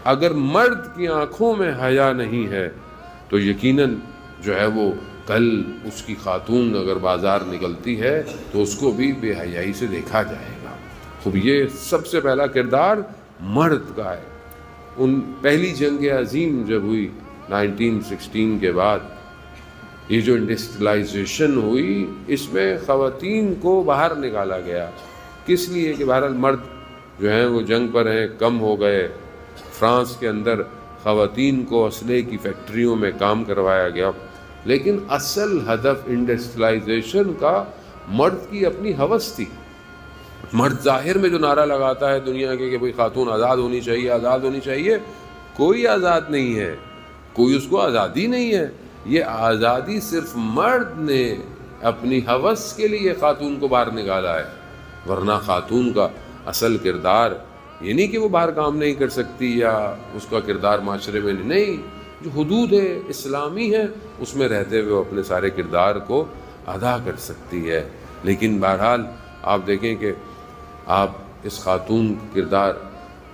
اگر مرد کی آنکھوں میں حیا نہیں ہے تو یقیناً جو ہے وہ کل اس کی خاتون اگر بازار نکلتی ہے تو اس کو بھی بے حیائی سے دیکھا جائے گا۔ خوب یہ سب سے پہلا کردار مرد کا ہے۔ ان پہلی جنگ عظیم جب ہوئی 1916 کے بعد، یہ جو انڈسٹریلائزیشن ہوئی، اس میں خواتین کو باہر نکالا گیا۔ کس لیے؟ کہ بہرحال مرد جو ہیں وہ جنگ پر ہیں، کم ہو گئے۔ فرانس کے اندر خواتین کو اسلحے کی فیکٹریوں میں کام کروایا گیا، لیکن اصل ہدف انڈسٹریلائزیشن کا مرد کی اپنی ہوس تھی۔ مرد ظاہر میں جو نعرہ لگاتا ہے دنیا کے کہ بھئی خاتون آزاد ہونی چاہیے، آزاد ہونی چاہیے، کوئی آزاد نہیں ہے، کوئی اس کو آزادی نہیں ہے۔ یہ آزادی صرف مرد نے اپنی ہوس کے لیے خاتون کو باہر نکالا ہے، ورنہ خاتون کا اصل کردار یہ نہیں کہ وہ باہر کام نہیں کر سکتی یا اس کا کردار معاشرے میں نہیں، جو حدود ہے اسلامی ہے اس میں رہتے ہوئے اپنے سارے کردار کو ادا کر سکتی ہے۔ لیکن بہرحال آپ دیکھیں کہ آپ اس خاتون کردار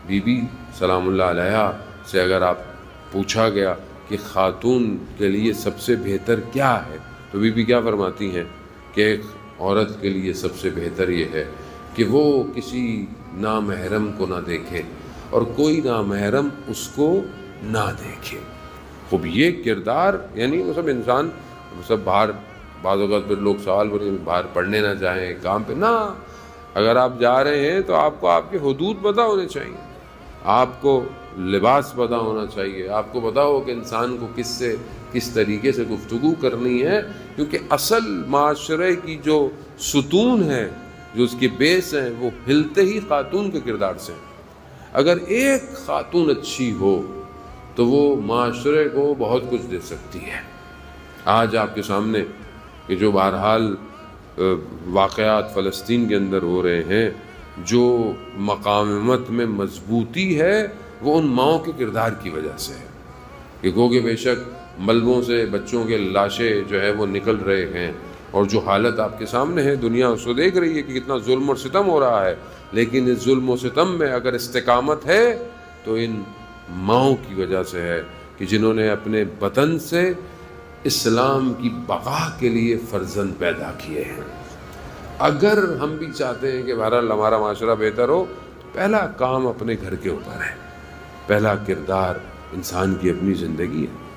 بی بی سلام اللہ علیہ سے اگر آپ پوچھا گیا کہ خاتون کے لیے سب سے بہتر کیا ہے تو بی بی کیا فرماتی ہیں کہ ایک عورت کے لیے سب سے بہتر یہ ہے کہ وہ کسی نامحرم کو نہ دیکھے اور کوئی نامحرم اس کو نہ دیکھے۔ خوب یہ کردار، یعنی وہ سب انسان سب باہر، بعض اوقات پھر لوگ سوال کریں باہر پڑھنے نہ جائیں کام پہ، نہ، اگر آپ جا رہے ہیں تو آپ کو آپ کے حدود پتہ ہونے چاہیے، آپ کو لباس پتہ ہونا چاہیے، آپ کو پتہ ہو کہ انسان کو کس طریقے سے گفتگو کرنی ہے، کیونکہ اصل معاشرے کی جو ستون ہے، جو اس کی بیس ہیں، وہ ہلتے ہی خاتون کے کردار سے ہیں۔ اگر ایک خاتون اچھی ہو تو وہ معاشرے کو بہت کچھ دے سکتی ہے۔ آج آپ کے سامنے کہ جو بہرحال واقعات فلسطین کے اندر ہو رہے ہیں، جو مقاومت میں مضبوطی ہے وہ ان ماؤں کے کردار کی وجہ سے ہے کہ گو کہ بے شک ملبوں سے بچوں کے لاشیں جو ہے وہ نکل رہے ہیں، اور جو حالت آپ کے سامنے ہے دنیا اس کو دیکھ رہی ہے کہ کتنا ظلم اور ستم ہو رہا ہے، لیکن اس ظلم و ستم میں اگر استقامت ہے تو ان ماؤں کی وجہ سے ہے کہ جنہوں نے اپنے وطن سے اسلام کی بقا کے لیے فرزند پیدا کیے ہیں۔ اگر ہم بھی چاہتے ہیں کہ بہرحال ہمارا معاشرہ بہتر ہو، پہلا کام اپنے گھر کے اوپر ہے، پہلا کردار انسان کی اپنی زندگی ہے۔